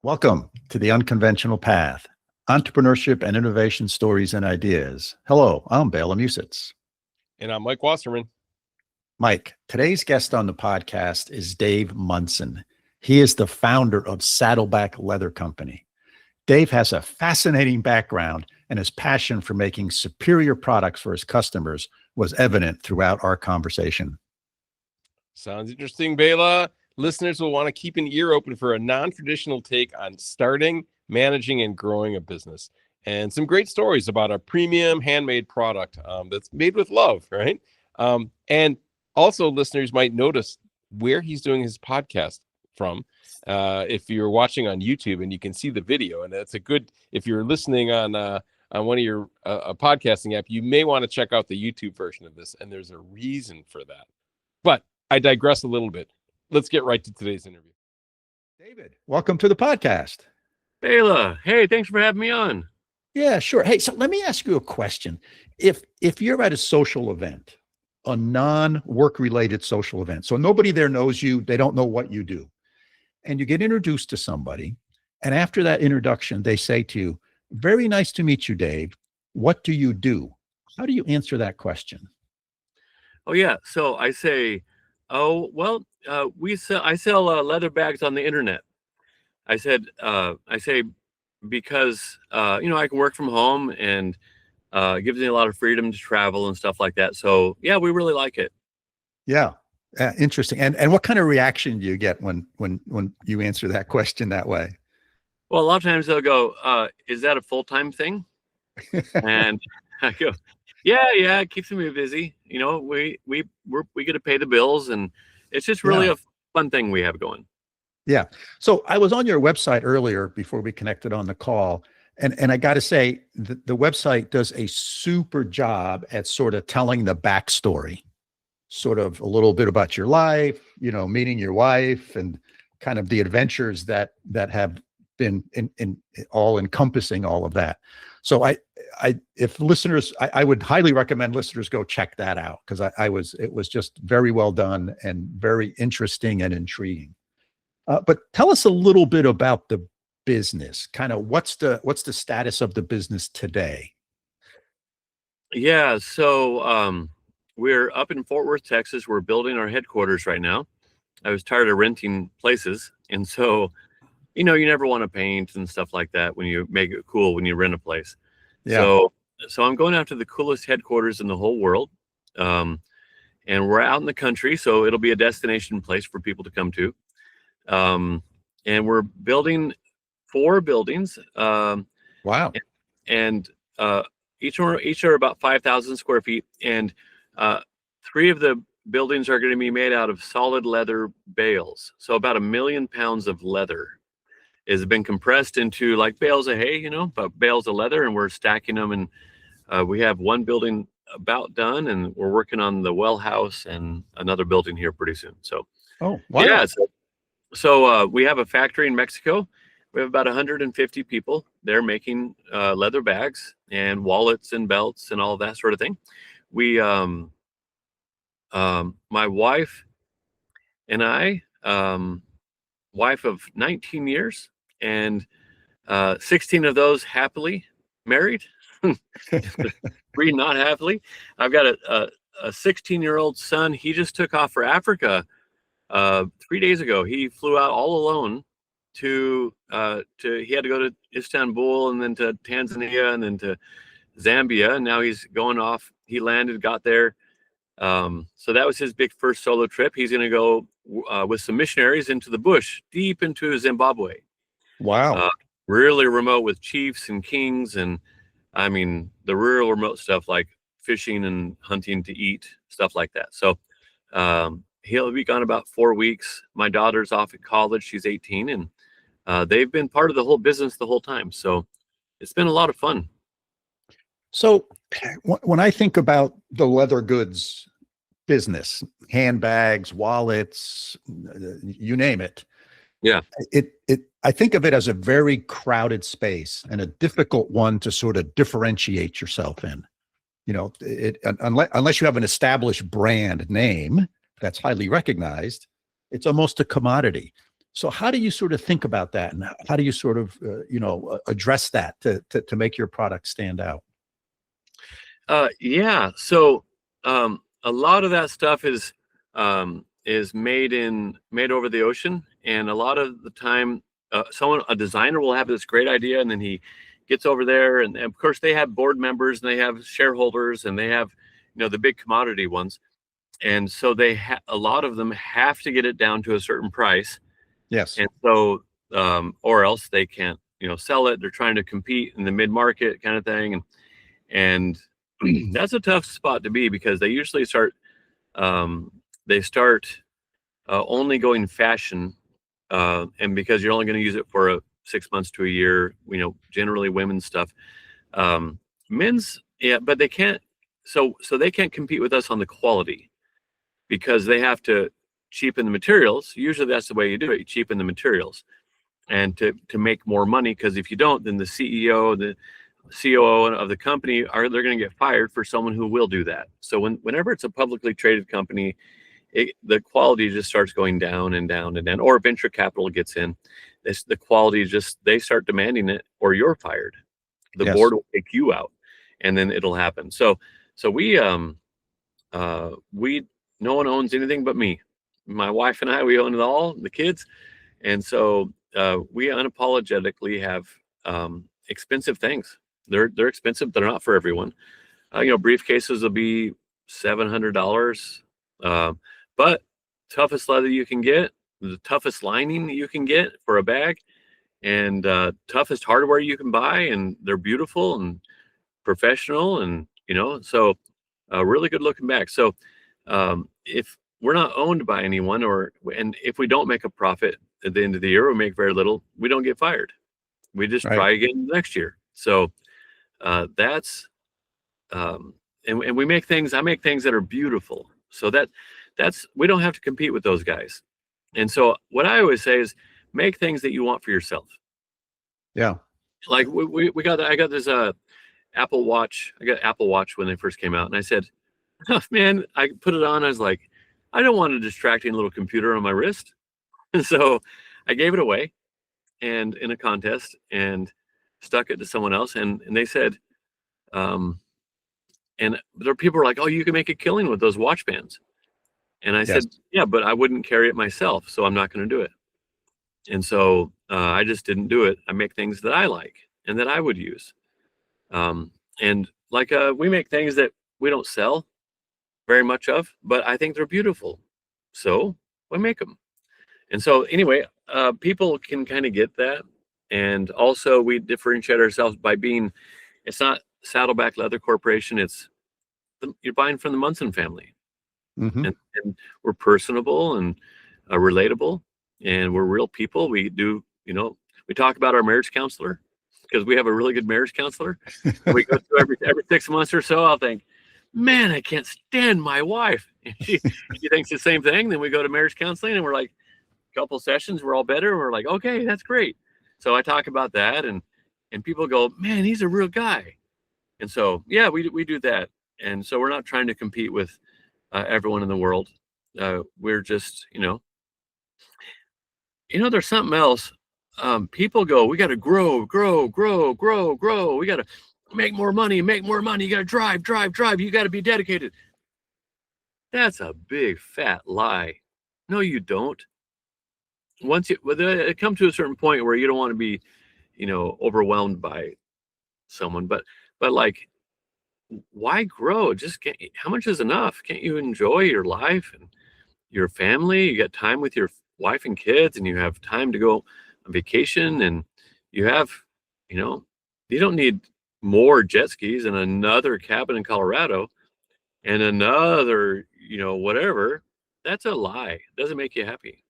Welcome to the Unconventional Path, Entrepreneurship and Innovation Stories and Ideas. Hello, I'm Bela Musits. And I'm Mike Wasserman. Mike, today's guest on the podcast is Dave Munson. He is the founder of Saddleback Leather Company. Dave has a fascinating background, and his passion for making superior products for his customers was evident throughout our conversation. Sounds interesting, Bela. Listeners will want to keep an ear open for a non-traditional take on starting, managing, and growing a business. And some great stories about a premium handmade product that's made with love, right? And also listeners might notice where he's doing his podcast from. If you're watching on YouTube and you can see the video, and that's a good, if you're listening on one of your a podcasting app, you may want to check out the YouTube version of this. And there's a reason for that. But I digress a little bit. Let's get right to today's interview. David, welcome to the podcast. Bela, hey, thanks for having me on. Yeah, sure. Hey, so let me ask you a question. If you're at a social event, a non-work related social event, so nobody there knows you, they don't know what you do, and you get introduced to somebody, and after that introduction, they say to you, "Very nice to meet you, Dave. What do you do?" How do you answer that question? Oh yeah, so I say, oh well, I sell leather bags on the internet. I say because I can work from home and it gives me a lot of freedom to travel and stuff like that. So yeah, we really like it. Yeah, interesting. And what kind of reaction do you get when you answer that question that way? Well, a lot of times they'll go, "Is that a full-time thing?" And I go, yeah, it keeps me busy. We get to pay the bills, and it's just really a fun thing we have going. Yeah. So I was on your website earlier before we connected on the call, and I got to say the website does a super job at sort of telling the backstory, sort of a little bit about your life, meeting your wife, and kind of the adventures that have been in all encompassing all of that. So I would highly recommend listeners go check that out, because it was just very well done and very interesting and intriguing. But tell us a little bit about the business. Kind of what's the status of the business today? Yeah, so we're up in Fort Worth, Texas. We're building our headquarters right now. I was tired of renting places, and so you never want to paint and stuff like that when you make it cool when you rent a place. Yeah. So I'm going after the coolest headquarters in the whole world. And we're out in the country, so it'll be a destination place for people to come to. And we're building 4 buildings. Wow. And each are about 5,000 square feet. And 3 of the buildings are going to be made out of solid leather bales. So about 1 million pounds of leather has been compressed into like bales of hay, but bales of leather, and we're stacking them. And we have 1 building about done, and we're working on the well house and another building here pretty soon. So, oh, wow. Yeah. So we have a factory in Mexico. We have about 150 people there making leather bags and wallets and belts and all that sort of thing. We, my wife and I, wife of 19 years, and 16 of those happily married, 3 not happily. I've got a 16-year-old son. He just took off for Africa 3 days ago. He flew out all alone he had to go to Istanbul and then to Tanzania and then to Zambia, and now he's going off. He landed, got there. So that was his big first solo trip. He's going to go with some missionaries into the bush, deep into Zimbabwe. Wow. Really remote, with chiefs and kings, and I mean the real remote stuff like fishing and hunting to eat, stuff like that. So he'll be gone about 4 weeks. My daughter's off at college. She's 18, and they've been part of the whole business the whole time. So it's been a lot of fun. So when I think about the leather goods business, handbags, wallets, you name it. Yeah. I think of it as a very crowded space and a difficult one to sort of differentiate yourself in. Unless you have an established brand name that's highly recognized, it's almost a commodity. So how do you sort of think about that, and how do you sort of address that to make your product stand out? Yeah. So a lot of that stuff is made over the ocean, and a lot of the time, a designer will have this great idea, and then he gets over there, and of course they have board members, and they have shareholders, and they have the big commodity ones, and so a lot of them have to get it down to a certain price. Yes. And so or else they can't sell it. They're trying to compete in the mid-market kind of thing, and that's a tough spot to be, because they usually start only going fashion, and because you're only going to use it for 6 months to a year, generally women's stuff. Men's, yeah, but they can't. So they can't compete with us on the quality, because they have to cheapen the materials. Usually that's the way you do it. You cheapen the materials, and to make more money, because if you don't, then the CEO, the COO of the company they're going to get fired for someone who will do that. So whenever it's a publicly traded company, the quality just starts going down and down and down, or venture capital gets in. The quality they start demanding it, or you're fired. The Yes. board will kick you out, and then it'll happen. So we no one owns anything but me. My wife and I, we own it all, the kids. And so we unapologetically have expensive things. They're expensive. They're not for everyone. Briefcases will be $700. But toughest leather you can get, the toughest lining you can get for a bag, and toughest hardware you can buy, and they're beautiful and professional, and so really good looking bag. So if we're not owned by anyone, and if we don't make a profit at the end of the year, or make very little, we don't get fired. We just Right. try again next year. So that's and we make things. I make things that are beautiful. So that's we don't have to compete with those guys. And so what I always say is, make things that you want for yourself. Yeah. Like I got this Apple Watch. I got Apple Watch when they first came out, and I said, oh, man, I put it on. I was like, I don't want a distracting little computer on my wrist. And so I gave it away, and in a contest, and stuck it to someone else. And they said, and there are people who are like, oh, you can make a killing with those watch bands. And I Yes. said, yeah, but I wouldn't carry it myself, so I'm not going to do it. And so I just didn't do it. I make things that I like and that I would use. And like we make things that we don't sell very much of, but I think they're beautiful. So we make them. And so anyway, people can kind of get that. And also we differentiate ourselves by it's not Saddleback Leather Corporation. You're buying from the Munson family. Mm-hmm. And we're personable and relatable, and we're real people. We do, we talk about our marriage counselor, because we have a really good marriage counselor. And we go through every 6 months or so. I'll think, man, I can't stand my wife. And she thinks the same thing. Then we go to marriage counseling, and we're like, a couple sessions, we're all better. We're like, okay, that's great. So I talk about that, and people go, man, he's a real guy. And so, yeah, we do that. And so we're not trying to compete with everyone in the world. We're just, there's something else. People go, we got to grow. We got to make more money. You got to drive. You got to be dedicated. That's a big fat lie. No, you don't. Once it come to a certain point where you don't want to be, overwhelmed by someone, but like, why grow? How much is enough? Can't you enjoy your life and your family? You got time with your wife and kids, and you have time to go on vacation, and you have, you don't need more jet skis and another cabin in Colorado and another, whatever. That's a lie. It doesn't make you happy.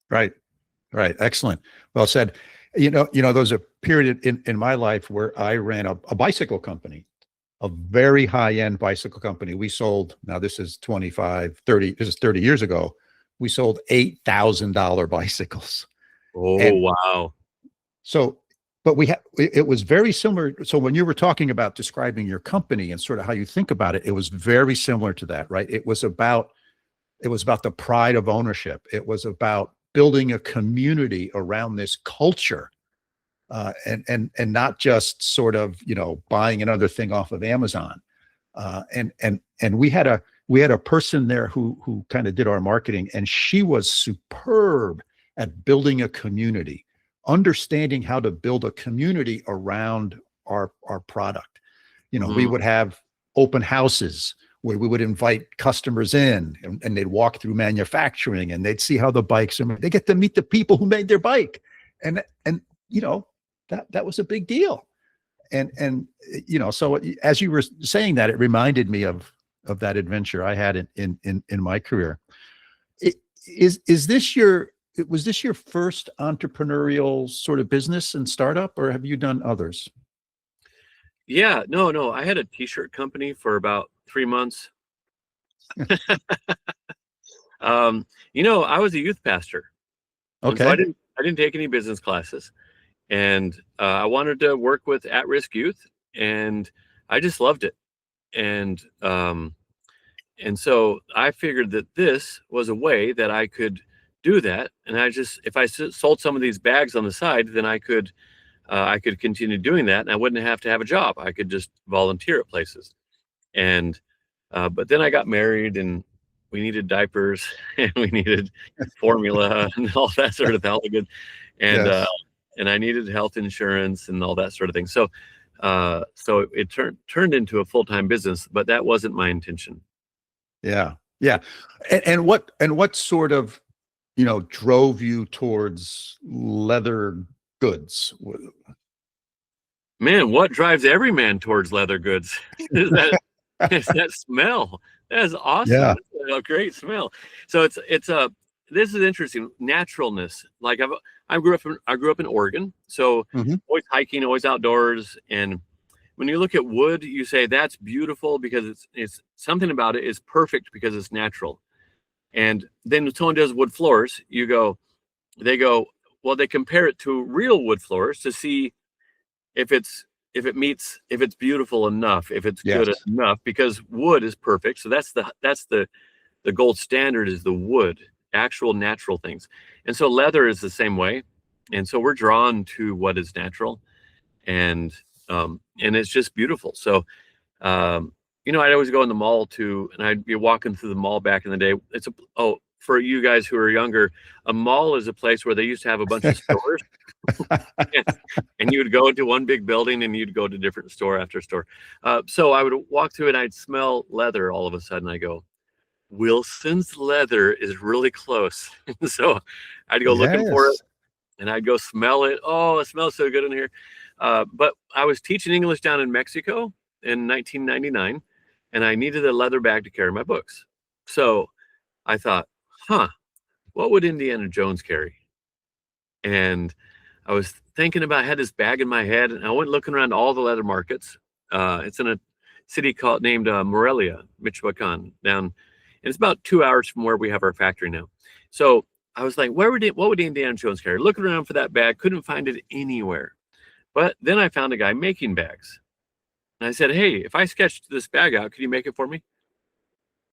Right. Excellent. Well said. There was a period in my life where I ran a bicycle company, a very high-end bicycle company. We sold, now this is 30 years ago, we sold $8,000 bicycles. Oh, wow. So, but it was very similar. So when you were talking about describing your company and sort of how you think about it, it was very similar to that, right? It was about the pride of ownership. It was about building a community around this culture, and not just sort of, buying another thing off of Amazon. And we had a person there who kind of did our marketing, and she was superb at building a community, understanding how to build a community around our product. We would have open houses where we would invite customers in, and they'd walk through manufacturing, and they'd see how the bikes are made. They get to meet the people who made their bike. And that was a big deal. And so as you were saying that, it reminded me of that adventure I had in my career. Was this your first entrepreneurial sort of business and startup, or have you done others? Yeah, no. I had a t-shirt company for about 3 months. I was a youth pastor. Okay. So I didn't take any business classes, and I wanted to work with at-risk youth, and I just loved it. And so I figured that this was a way that I could do that. And if I sold some of these bags on the side, then I could continue doing that, and I wouldn't have to have a job. I could just volunteer at places. And but then I got married, and we needed diapers, and we needed formula, and all that sort of all the good, and Yes. And I needed health insurance and all that sort of thing. So it turned into a full-time business, but that wasn't my intention. Yeah. And what sort of, drove you towards leather goods? Man, what drives every man towards leather goods is that smell. That is awesome. Yeah. It's a great smell. So this is interesting. Naturalness. Like I grew up in Oregon, so always hiking, always outdoors. And when you look at wood, you say that's beautiful because it's something about it is perfect because it's natural. And then when someone does wood floors, they compare it to real wood floors to see if it's beautiful enough, if it's Yes. good enough, because wood is perfect. So that's the gold standard is the wood, actual natural things. And so leather is the same way. And so we're drawn to what is natural, and it's just beautiful. So, I'd always go in the mall and I'd be walking through the mall back in the day. For you guys who are younger, a mall is a place where they used to have a bunch of stores. And you would go into one big building, and you'd go to different store after store. So I would walk through, and I'd smell leather. All of a sudden I go, Wilson's Leather is really close. So I'd go looking for it, and I'd go smell it. Oh, it smells so good in here. But I was teaching English down in Mexico in 1999, and I needed a leather bag to carry my books. So I thought, what would Indiana Jones carry? And I was thinking I had this bag in my head, and I went looking around all the leather markets. It's in a city named Morelia, Michoacan, down, and it's about 2 hours from where we have our factory now. So I was like, what would Indiana Jones carry? Looking around for that bag, couldn't find it anywhere. But then I found a guy making bags. And I said, hey, if I sketched this bag out, could you make it for me?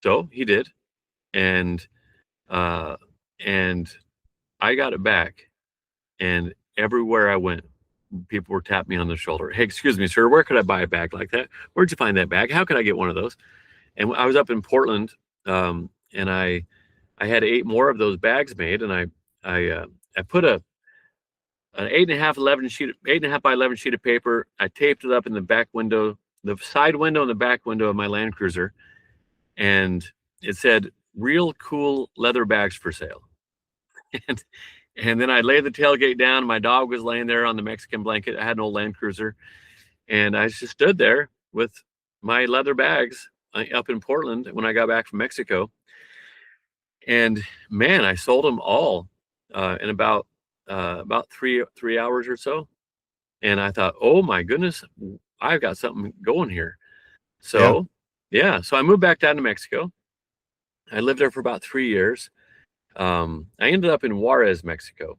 So he did. And I got it back. And everywhere I went, people were tapping me on the shoulder. Hey, excuse me, sir, where could I buy a bag like that? Where'd you find that bag? How could I get one of those? And I was up in Portland, and I had 8 more of those bags made, and I put an 8.5 by 11 sheet of paper. I taped it up in the back window, the side window and the back window of my Land Cruiser, and it said, "Real cool leather bags for sale." And then I laid the tailgate down. My dog was laying there on the Mexican blanket. I had an old Land Cruiser, and I just stood there with my leather bags up in Portland when I got back from Mexico. And man, I sold them all in about 3 hours or so. And I thought, oh my goodness, I've got something going here. So so I moved back down to Mexico. I lived there for about 3 years. I ended up in Juarez, Mexico,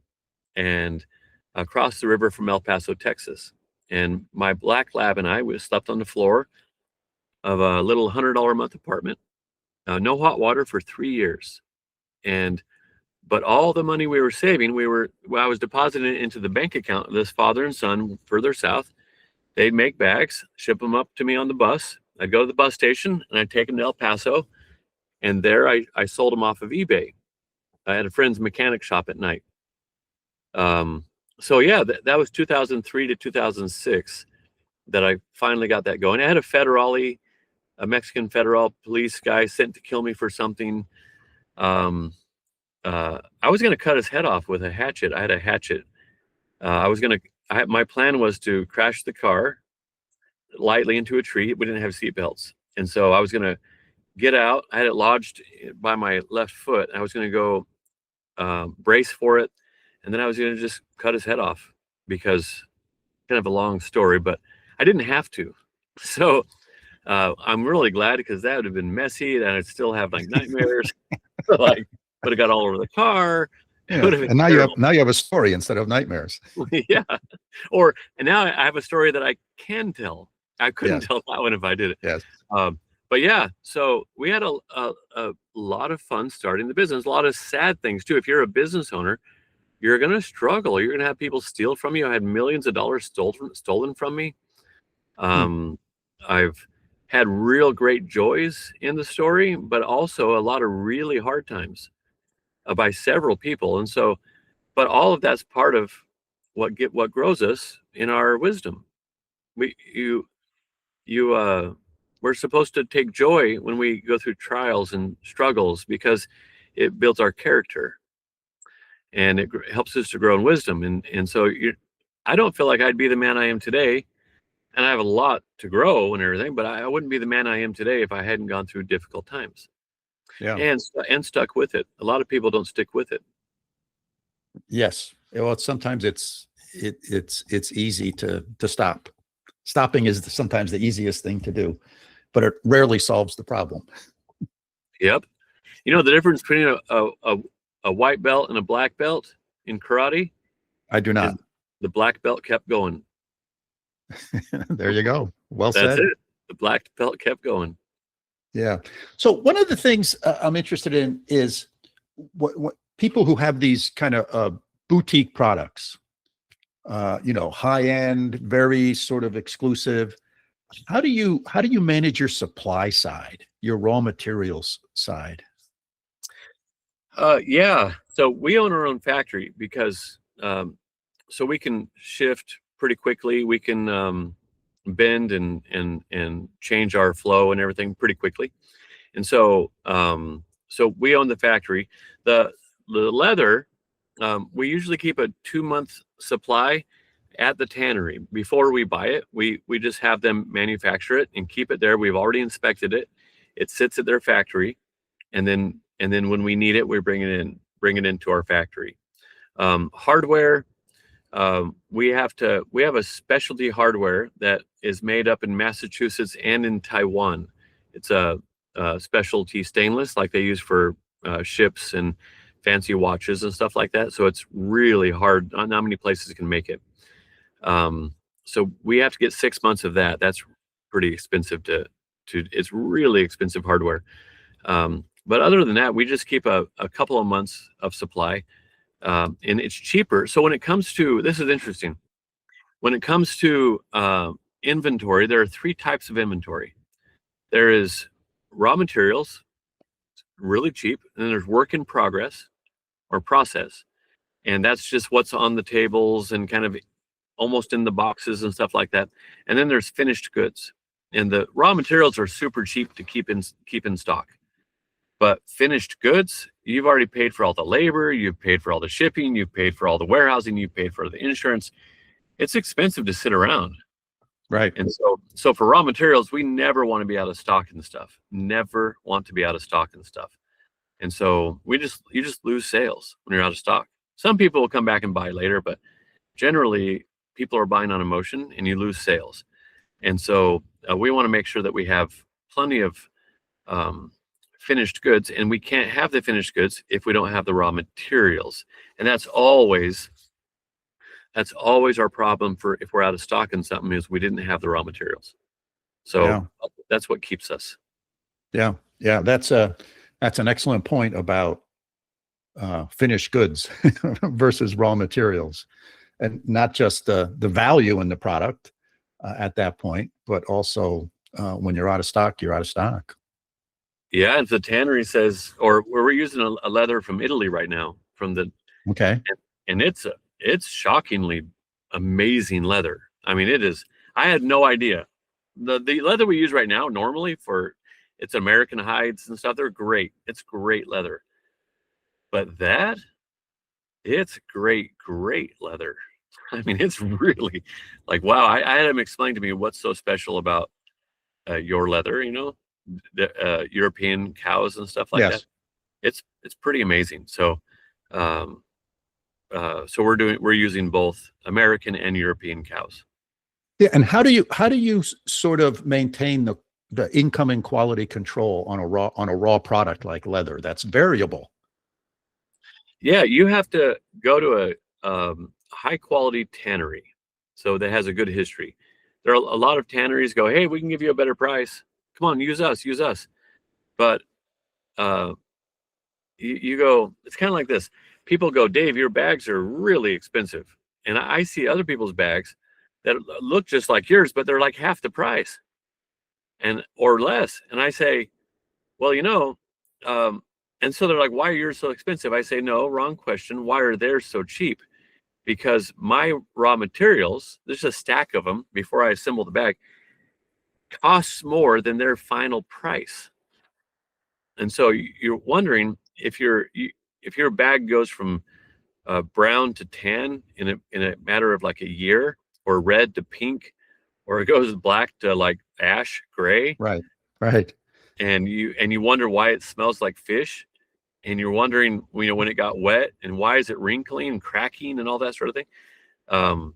and across the river from El Paso, Texas. And my black lab and I slept on the floor of a little $100 a month apartment, no hot water for 3 years. And But all the money we were saving, I was depositing it into the bank account of this father and son further south. They'd make bags, ship them up to me on the bus. I'd go to the bus station and I'd take them to El Paso. And there I sold them off of eBay. I had a friend's mechanic shop at night. So yeah, that was 2003 to 2006 that I finally got that going. I had a Mexican federal police guy sent to kill me for something. I was going to cut his head off with a hatchet. I had a hatchet. My plan was to crash the car lightly into a tree. We didn't have seatbelts. And so I was going to get out. I had it lodged by my left foot. I was going to go brace for it. And then I was going to just cut his head off, because kind of a long story, but I didn't have to. So I'm really glad, because that would have been messy, and I'd still have like nightmares. Like, would have got all over the car. Yeah. And now you have a story instead of nightmares. Yeah. And now I have a story that I can tell. I couldn't tell that one if I did it. Yes. But yeah, so we had a lot of fun starting the business. A lot of sad things too. If you're a business owner, you're going to struggle. You're going to have people steal from you. I had millions of dollars stolen from me. I've had real great joys in the story, but also a lot of really hard times by several people. And so, but all of that's part of what grows us in our wisdom. We're supposed to take joy when we go through trials and struggles, because it builds our character and it helps us to grow in wisdom. And so I don't feel like I'd be the man I am today. And I have a lot to grow and everything, but I wouldn't be the man I am today if I hadn't gone through difficult times. Yeah. And stuck with it. A lot of people don't stick with it. Yes. Well, sometimes it's easy to stop. Stopping is sometimes the easiest thing to do, but it rarely solves the problem. Yep. You know the difference between a white belt and a black belt in karate? I do not. The black belt kept going. There you go. Well said. That's it. The black belt kept going. Yeah. So one of the things I'm interested in is what people who have these kind of boutique products, high end, very sort of exclusive. How do you manage your supply side, your raw materials side? Yeah. So we own our own factory because so we can shift pretty quickly. We can bend and change our flow and everything pretty quickly. And so so we own the factory. The leather, we usually keep a 2-month supply at the tannery. Before we buy it, we just have them manufacture it and keep it there. We've already inspected it. It sits at their factory, and then when we need it, we bring it into our factory. Hardware, we have a specialty hardware that is made up in Massachusetts and in Taiwan. It's a specialty stainless, like they use for ships and fancy watches and stuff like that. So it's really hard. Not many places can make it. So we have to get 6 months of that. That's pretty expensive it's really expensive hardware. But other than that, we just keep a couple of months of supply, and it's cheaper. So when it comes to, this is interesting. When it comes to inventory, there are 3 types of inventory. There is raw materials, really cheap, and then there's work in progress or process. And that's just what's on the tables and kind of almost in the boxes and stuff like that. And then there's finished goods. And the raw materials are super cheap to keep in stock. But finished goods, you've already paid for all the labor, you've paid for all the shipping, you've paid for all the warehousing, you've paid for the insurance. It's expensive to sit around. Right. And so for raw materials, we never want to be out of stock and stuff. Never want to be out of stock and stuff. And so you just lose sales when you're out of stock. Some people will come back and buy later, but generally people are buying on emotion and you lose sales. And so we want to make sure that we have plenty of finished goods, and we can't have the finished goods if we don't have the raw materials. And that's always our problem for if we're out of stock in something, is we didn't have the raw materials. So that's what keeps us. Yeah. That's an excellent point about finished goods versus raw materials, and not just the value in the product at that point, but also when you're out of stock, you're out of stock. Yeah, and the tannery says, or we're using a leather from Italy right now, Okay. and it's shockingly amazing leather. I mean, it is. I had no idea. The leather we use right now, normally it's American hides and stuff. They're great. It's great leather. But it's great leather. I mean, it's really like, wow. I had him explain to me what's so special about your leather, the European cows and stuff like Yes. that. It's pretty amazing. So, so we're using both American and European cows. Yeah. And how do you sort of maintain the incoming quality control on a raw product like leather that's variable? Yeah, you have to go to a high quality tannery, so that has a good history. There are a lot of tanneries go, hey, we can give you a better price. Come on, use us. But you go, it's kind of like this. People go, Dave, your bags are really expensive, and I see other people's bags that look just like yours, but they're like half the price, or less. And I say, well, and so they're like, why are yours so expensive? I say, no, wrong question. Why are theirs so cheap? Because my raw materials, there's a stack of them before I assemble the bag, costs more than their final price. And so you're wondering if your bag goes from brown to tan in a matter of like a year, or red to pink, or it goes black to like ash gray. Right. And you wonder why it smells like fish, and you're wondering, when it got wet, and why is it wrinkling and cracking and all that sort of thing.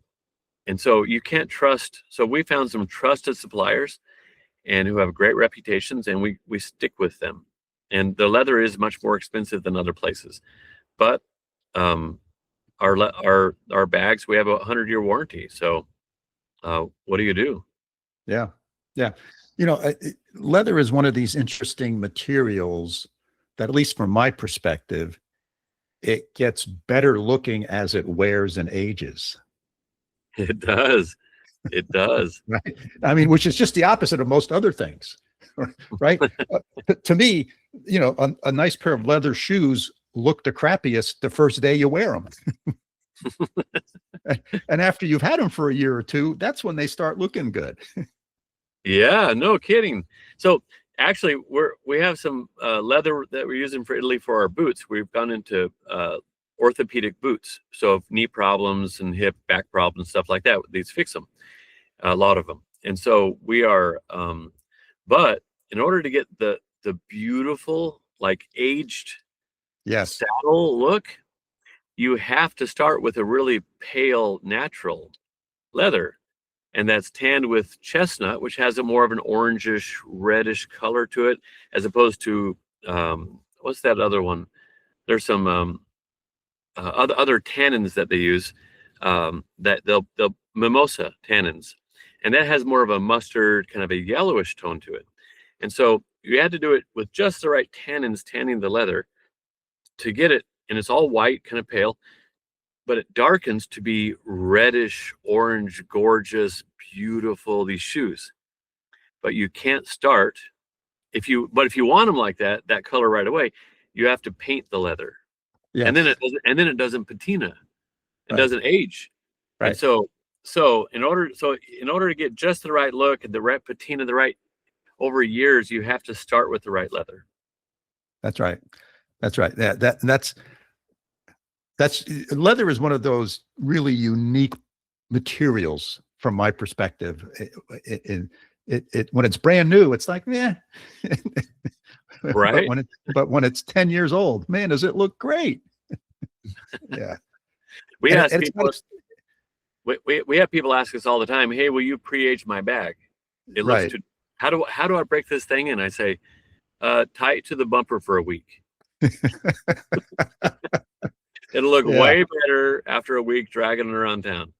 And so you can't trust. So we found some trusted suppliers and who have great reputations, and we stick with them. And the leather is much more expensive than other places, but our bags, we have a 100-year warranty. So what do you do? Yeah. Leather is one of these interesting materials that, at least from my perspective, it gets better looking as it wears and ages. It does. Right. I mean, which is just the opposite of most other things, right? To me, a nice pair of leather shoes look the crappiest the first day you wear them. And after you've had them for a year or two, that's when they start looking good. Yeah, no kidding. So actually, we have some leather that we're using for Italy for our boots. We've gone into orthopedic boots. So if knee problems and hip, back problems, stuff like that, these fix them, a lot of them. And so we are, but in order to get the beautiful, like aged saddle look, you have to start with a really pale, natural leather. And that's tanned with chestnut, which has a more of an orangish, reddish color to it, as opposed to what's that other one? There's some other tannins that they use, that they'll mimosa tannins, and that has more of a mustard, kind of a yellowish tone to it. And so you had to do it with just the right tannins, tanning the leather to get it, and it's all white, kind of pale, but it darkens to be reddish, orange, gorgeous, beautiful, these shoes. But you can't start, if you want them like that color right away, you have to paint the leather. Yes. And then it doesn't patina. It doesn't age. Right. And so in order to get just the right look and the right patina, over years, you have to start with the right leather. That's right. That's leather is one of those really unique materials from my perspective. It when it's brand new, it's like, yeah. Right. But when it's 10 years old, man, does it look great? Yeah. We have people ask us all the time, hey, will you pre-age my bag? It looks how do I break this thing in? I say, tie it to the bumper for a week. It'll look way better after a week dragging it around town.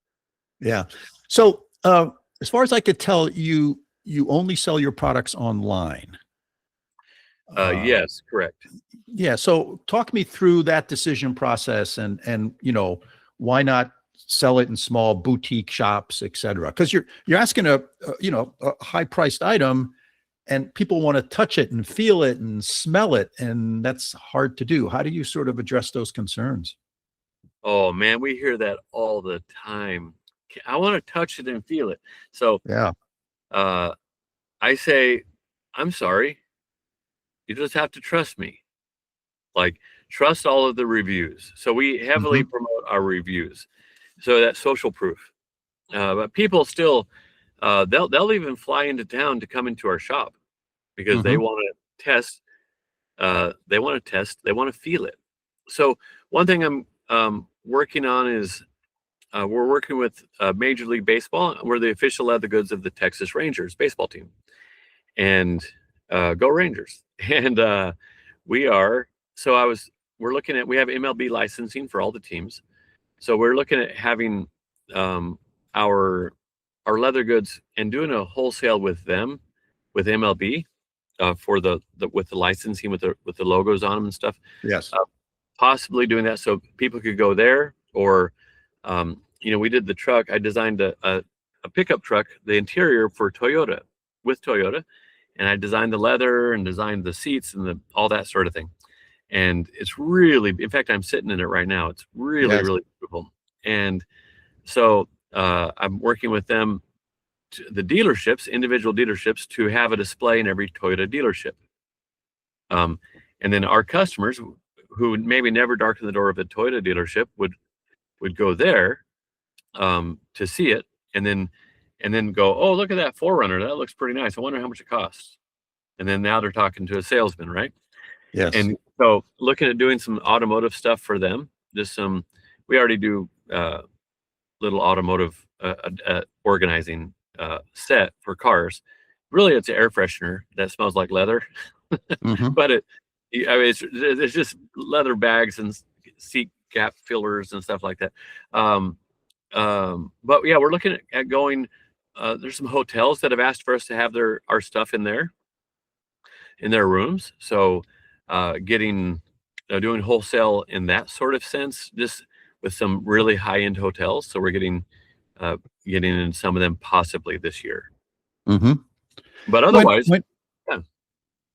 Yeah. So as far as I could tell, you only sell your products online. Yes, correct. Yeah. So talk me through that decision process and, why not sell it in small boutique shops, et cetera? Because you're asking a high priced item and people want to touch it and feel it and smell it. And that's hard to do. How do you sort of address those concerns? Oh man, we hear that all the time. I want to touch it and feel it. So Yeah. I say, I'm sorry. You just have to trust me. Like, trust all of the reviews. So we heavily promote our reviews. So that's social proof. But people still, they'll even fly into town to come into our shop because they want to test. They want to test. They want to feel it. So one thing I'm working on is we're working with Major League Baseball. We're the official leather goods of the Texas Rangers baseball team, and go Rangers. And we are. So we're looking at. We have MLB licensing for all the teams. So we're looking at having our leather goods and doing a wholesale with them, with MLB, for the with the licensing with the logos on them and stuff. Yes. Possibly doing that so people could go there, or we did the truck. I designed a pickup truck, the interior for Toyota, with Toyota, and I designed the leather and designed the seats and all that sort of thing. And it's really, in fact, I'm sitting in it right now. It's really, really beautiful. And so I'm working with them, the dealerships, individual dealerships, to have a display in every Toyota dealership. And then our customers who maybe never darken the door of a Toyota dealership would go there to see it, and then go, oh, look at that 4Runner. That looks pretty nice. I wonder how much it costs. And then now they're talking to a salesman, right? Yes. And so looking at doing some automotive stuff for them, we already do little automotive organizing set for cars. Really, it's an air freshener that smells like leather, but it's just leather bags and seat gap fillers and stuff like that. But yeah, we're looking at going. There's some hotels that have asked for us to have our stuff in their rooms. So doing wholesale in that sort of sense, just with some really high-end hotels. So we're getting in some of them possibly this year. But otherwise,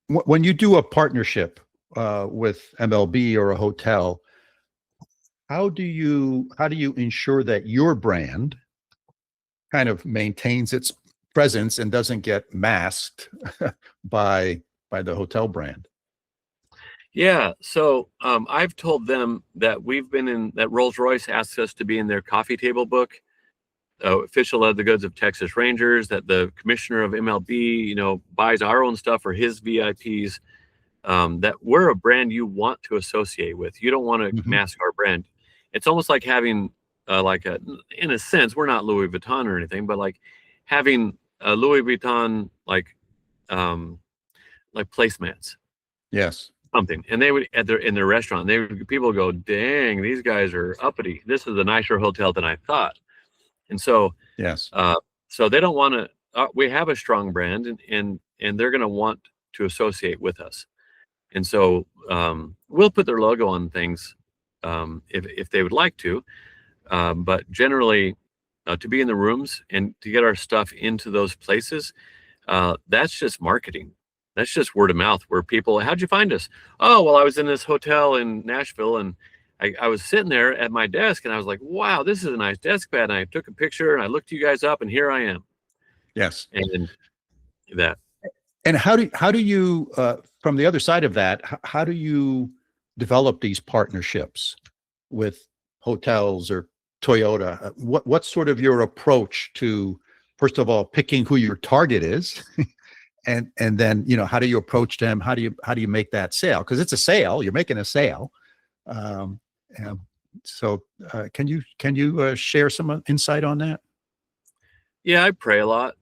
when you do a partnership with MLB or a hotel, how do you ensure that your brand kind of maintains its presence and doesn't get masked by the hotel brand? Yeah, so I've told them that that Rolls-Royce asks us to be in their coffee table book, official leather goods of Texas Rangers, that the commissioner of MLB, buys our own stuff for his VIPs, that we're a brand you want to associate with. You don't want to mask our brand. It's almost like having in a sense, we're not Louis Vuitton or anything, but like having a Louis Vuitton, like placemats. Yes. Something. And they would, in their restaurant, people go, dang, these guys are uppity. This is a nicer hotel than I thought. And so, yes. So they don't want to, we have a strong brand and they're going to want to associate with us. And so we'll put their logo on things if they would like to. But generally, to be in the rooms and to get our stuff into those places, that's just marketing. That's just word of mouth, where people, how'd you find us? Oh, well, I was in this hotel in Nashville and I was sitting there at my desk and I was like, wow, this is a nice desk pad. And I took a picture and I looked you guys up and here I am. Yes. And that. And how do you, from the other side of that, how do you develop these partnerships with hotels or Toyota? What's sort of your approach to, first of all, picking who your target is? And then, how do you approach them? How do you make that sale? Because it's a sale. You're making a sale. So can you share some insight on that? Yeah, I pray a lot.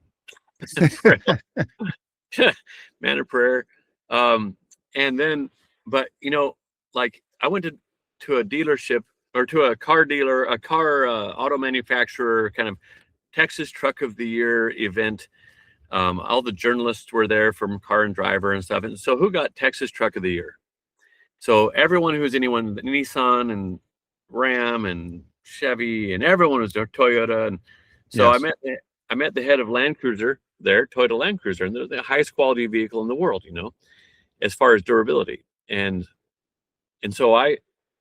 Man of prayer. And then, but like I went to a dealership or to a car dealer, a car auto manufacturer kind of Texas Truck of the Year event. All the journalists were there from Car and Driver and stuff. And so who got Texas Truck of the Year? So everyone who was anyone, Nissan and Ram and Chevy, and everyone was there, Toyota. And so Yes. I met the head of Land Cruiser there, Toyota Land Cruiser, and they're the highest quality vehicle in the world, you know, as far as durability. And so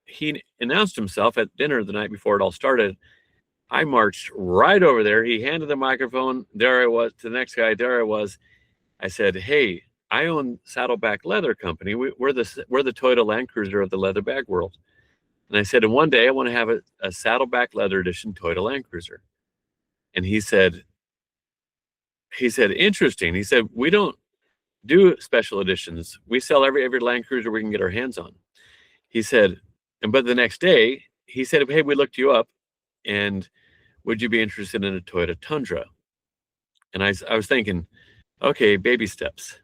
he announced himself at dinner the night before it all started. I marched right over there. He handed the microphone. There I was to the next guy. There I was. I said, "Hey, I own Saddleback Leather Company. We're the Toyota Land Cruiser of the leather bag world." And I said, "And one day I want to have a Saddleback Leather Edition Toyota Land Cruiser." And he said, "Interesting." He said, "We don't do special editions. We sell every Land Cruiser we can get our hands on." He said, but the next day he said, "Hey, we looked you up, and would you be interested in a Toyota Tundra?" And I was thinking, okay, baby steps,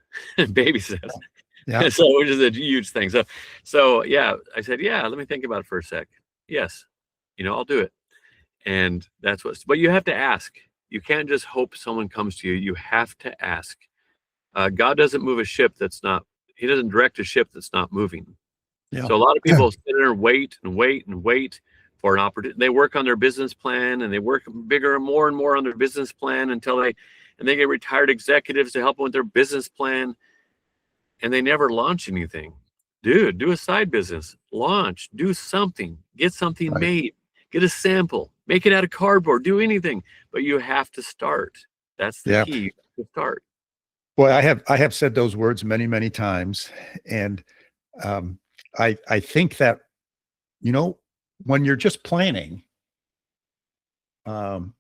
baby steps. Yeah. So, which is a huge thing. So yeah, I said, yeah, let me think about it for a sec. Yes, I'll do it. And that's but you have to ask. You can't just hope someone comes to you. You have to ask. God doesn't move a ship he doesn't direct a ship that's not moving. Yeah. So a lot of people sit there and wait and wait and wait for an opportunity. They work on their business plan, and they work bigger and more on their business plan until they get retired executives to help them with their business plan, and they never launch anything. Dude, do a side business, launch, do something, get something made, get a sample, make it out of cardboard, do anything, but you have to start. That's the key. You have to start. Boy, I have said those words many, many times, and I think that, when you're just planning, you're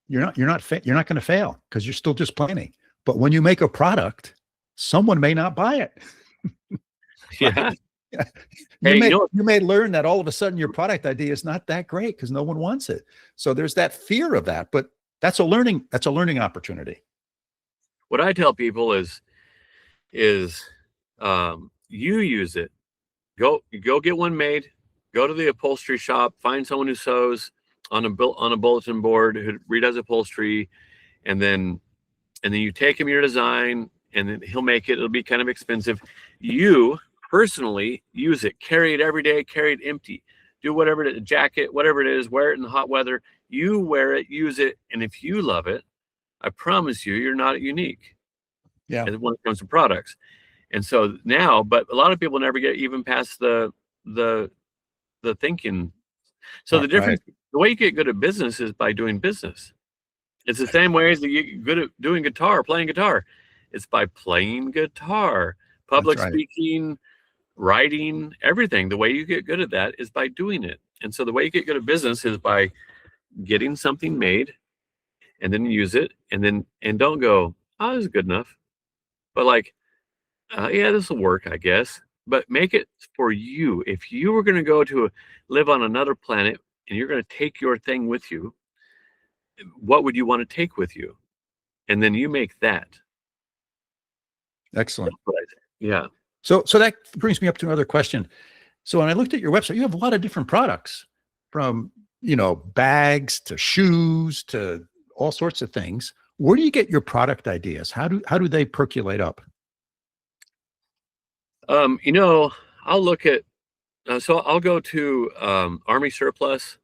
not going to fail because you're still just planning. But when you make a product, someone may not buy it. Yeah. You may learn that all of a sudden your product idea is not that great because no one wants it. So there's that fear of that, but that's a learning opportunity. What I tell people is you use it. Go get one made. Go to the upholstery shop. Find someone who sews on a bulletin board, who redoes upholstery, and then you take him your design, and then he'll make it. It'll be kind of expensive. You personally use it. Carry it every day. Carry it empty. Do whatever it is, jacket, whatever it is. Wear it in the hot weather. You wear it. Use it. And if you love it, I promise you, you're not unique. Yeah. When it comes to products. And so now, but a lot of people never get even past the thinking. So the difference, the way you get good at business is by doing business. It's the same way as you get good at playing guitar. It's by playing guitar, public speaking, writing, everything. The way you get good at that is by doing it. And so the way you get good at business is by getting something made, and then use it, and don't go, "Oh, this is good enough." But like, yeah, this will work, I guess. But make it for you. If you were going to live on another planet and you're going to take your thing with you, what would you want to take with you? And then you make that. Excellent. Yeah. So that brings me up to another question. So when I looked at your website, you have a lot of different products, from, bags to shoes to all sorts of things. Where do you get your product ideas? How do they percolate up? I'll look at, so I'll go to Army Surplus.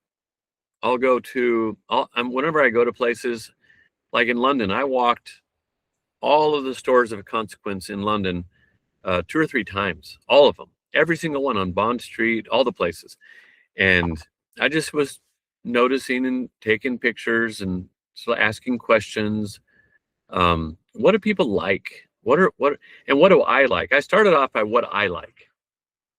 I'll go to, whenever I go to places, like in London, I walked all of the stores of consequence in London 2 or 3 times, all of them, every single one on Bond Street, all the places. And I just was noticing and taking pictures and asking questions. What do people like? What do I like? I started off by what I like.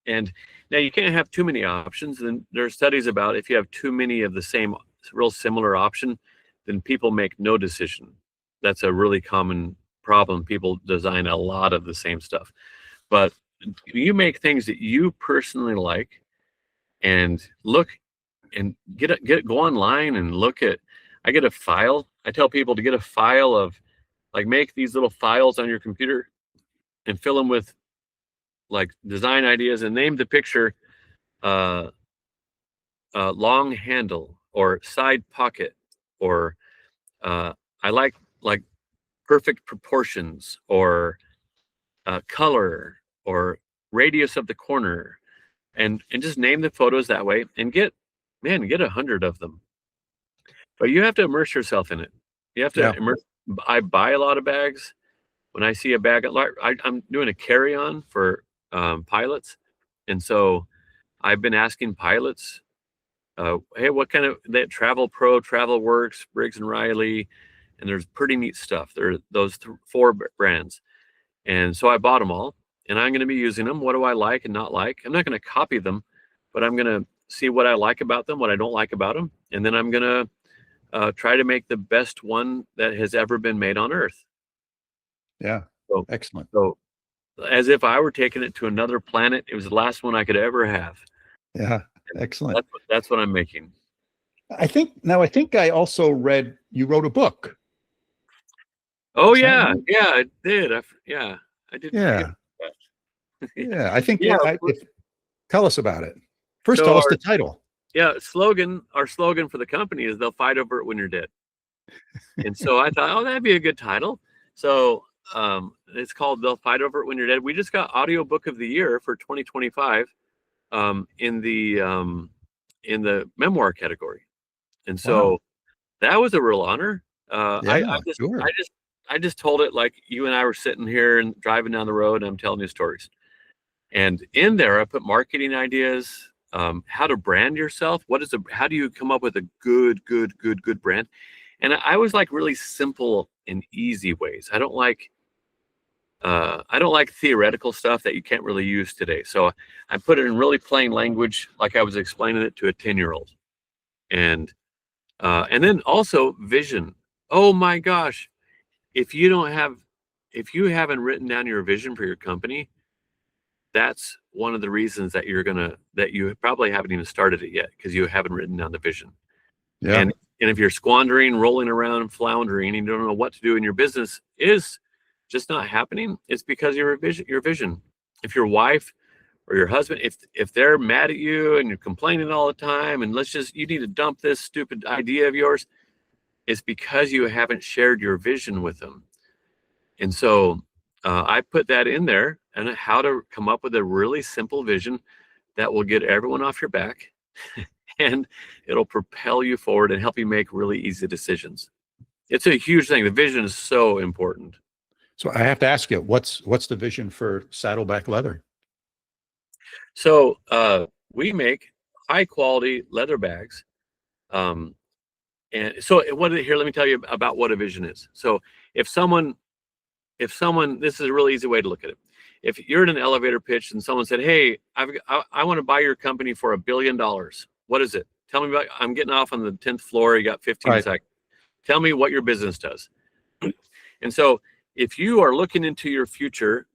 And now you can't have too many options. And there are studies about if you have too many of the same real similar option, then people make no decision. That's a really common problem. People design a lot of the same stuff. But you make things that you personally like, and look and go online and look at, I get a file. I tell people to get a file of, like, make these little files on your computer and fill them with like design ideas, and name the picture long handle or side pocket, or I like perfect proportions, or color, or radius of the corner, and just name the photos that way, and get 100 of them. But you have to immerse yourself in it. You have to Yeah. immerse. I buy a lot of bags. When I see a bag, I'm doing a carry-on for pilots, and so I've been asking pilots, hey, what kind of that Travel Pro, Travel Works, Briggs and Riley, and there's pretty neat stuff. There are those 4 brands, and so I bought them all, and I'm going to be using them. What do I like and not like? I'm not going to copy them, but I'm going to see what I like about them, what I don't like about them, and then I'm going to try to make the best one that has ever been made on Earth. Yeah. So, Excellent. So as if I were taking it to another planet, it was the last one I could ever have. Yeah. Excellent. That's what I'm making. I think I also read you wrote a book. Oh, Is that yeah. right? Yeah, I did. I did. Yeah. Yeah. I think, Yeah. tell us about it. First, So tell us the title. our slogan for the company is "They'll fight over it when you're dead." And so I thought, oh, that'd be a good title. So it's called "They'll Fight Over It When You're Dead." We just got Audiobook of the Year for 2025 in the memoir category, and so Wow. that was a real honor. Yeah, sure. I just told it like you and I were sitting here and driving down the road, and I'm telling you stories. And in there, I put marketing ideas, how to brand yourself. How do you come up with a good brand? And I was like really simple and easy ways. I don't like theoretical stuff that you can't really use today. So I put it in really plain language, like I was explaining it to a 10-year-old. And then also vision. Oh my gosh. If you haven't written down your vision for your company, that's one of the reasons that you probably haven't even started it yet, because you haven't written down the vision. Yeah. And if you're squandering, rolling around, floundering, and you don't know what to do in your business is just not happening, it's because your vision. If your wife or your husband, if they're mad at you and you're complaining all the time, and you need to dump this stupid idea of yours, it's because you haven't shared your vision with them. And so I put that in there, and how to come up with a really simple vision that will get everyone off your back and it'll propel you forward and help you make really easy decisions. It's a huge thing. The vision is so important. So I have to ask you, what's the vision for Saddleback Leather? So we make high quality leather bags. And so here, let me tell you about what a vision is. So if someone, this is a really easy way to look at it. If you're in an elevator pitch and someone said, hey, I want to buy your company for $1 billion. What is it? Tell me about, I'm getting off on the 10th floor. You got 15 seconds. Tell me what your business does. And so if you are looking into your future,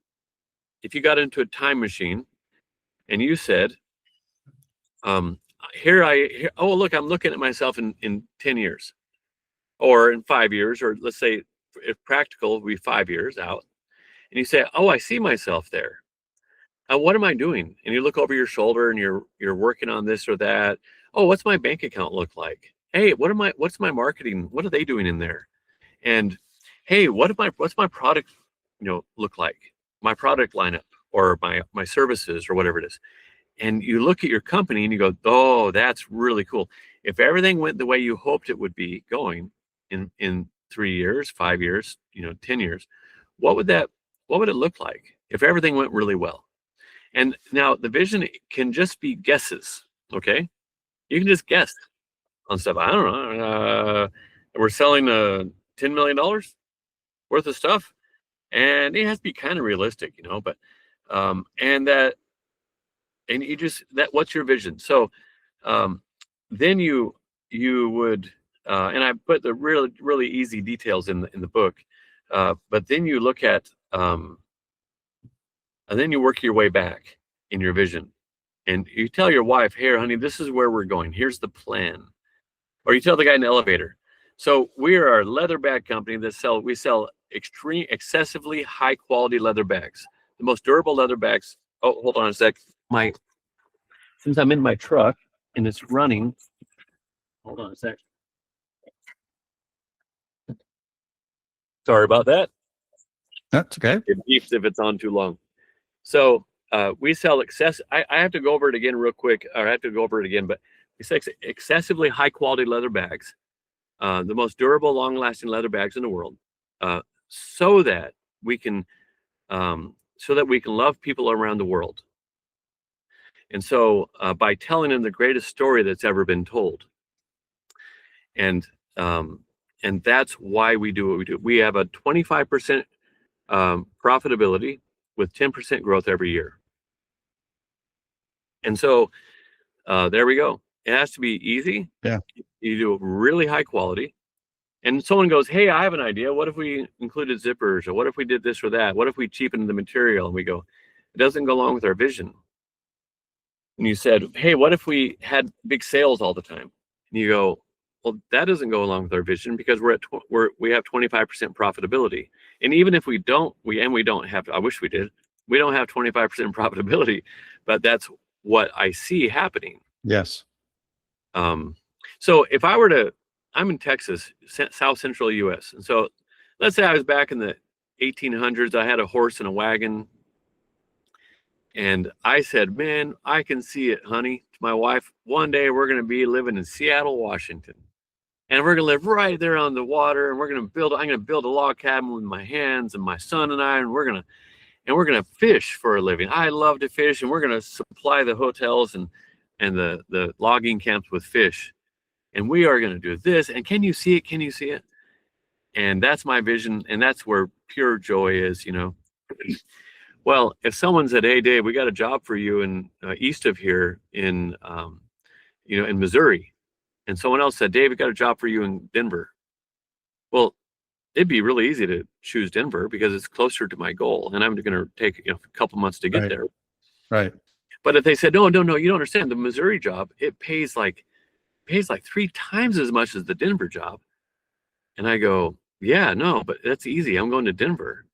if you got into a time machine and you said, oh, look, I'm looking at myself in 10 years or in 5 years, or let's say if practical, it'll be 5 years out. And you say, oh, I see myself there. What am I doing? And you look over your shoulder and you're working on this or that. Oh, what's my bank account look like? Hey, what's my marketing? What are they doing in there? And hey, what's my product, look like? My product lineup or my services or whatever it is. And you look at your company and you go, oh, that's really cool. If everything went the way you hoped it would be going in 3 years, 5 years, 10 years, what would it look like if everything went really well? And now the vision can just be guesses. Okay. You can just guess on stuff. I don't know. We're selling $10 million worth of stuff, and it has to be kind of realistic, but, what's your vision? So, then you would, and I put the really, really easy details in the book, but then you look at, and then you work your way back in your vision, and you tell your wife, "Here, honey, this is where we're going. Here's the plan." Or you tell the guy in the elevator. So we are a leather bag company we sell excessively high quality leather bags, the most durable leather bags. Oh, hold on a sec. Since I'm in my truck and it's running, hold on a sec. Sorry about that. That's okay. It beeps if it's on too long. So we sell I have to go over it again real quick, or I have to go over it again, but we sell excessively high quality leather bags, the most durable, long lasting leather bags in the world, so that we can love people around the world. And so by telling them the greatest story that's ever been told. And that's why we do what we do. We have a 25% profitability with 10% growth every year. And so there we go. It has to be easy. Yeah. You do really high quality. And someone goes, hey, I have an idea. What if we included zippers? Or what if we did this or that? What if we cheapened the material? And we go, it doesn't go along with our vision. And you said, hey, what if we had big sales all the time? And you go, well, that doesn't go along with our vision, because we have 25% profitability. And even if we don't have, I wish we did, we don't have 25% profitability, but that's what I see happening. Yes. So if I were to, I'm in Texas, South Central US. And so let's say I was back in the 1800s, I had a horse and a wagon. And I said, man, I can see it, honey, to my wife. One day we're going to be living in Seattle, Washington. And we're going to live right there on the water. And I'm going to build a log cabin with my hands, and my son and I, and we're going to fish for a living. I love to fish, and we're going to supply the hotels and the logging camps with fish. And we are going to do this. And can you see it? Can you see it? And that's my vision. And that's where pure joy is, you know. Well, if someone said, hey, Dave, we got a job for you in east of here in Missouri. And someone else said, Dave, we got a job for you in Denver. Well, it'd be really easy to choose Denver because it's closer to my goal. And I'm going to take a couple months to get there. Right. But if they said, no, you don't understand, the Missouri job, it pays like 3 times as much as the Denver job. And I go, yeah, no, but that's easy. I'm going to Denver.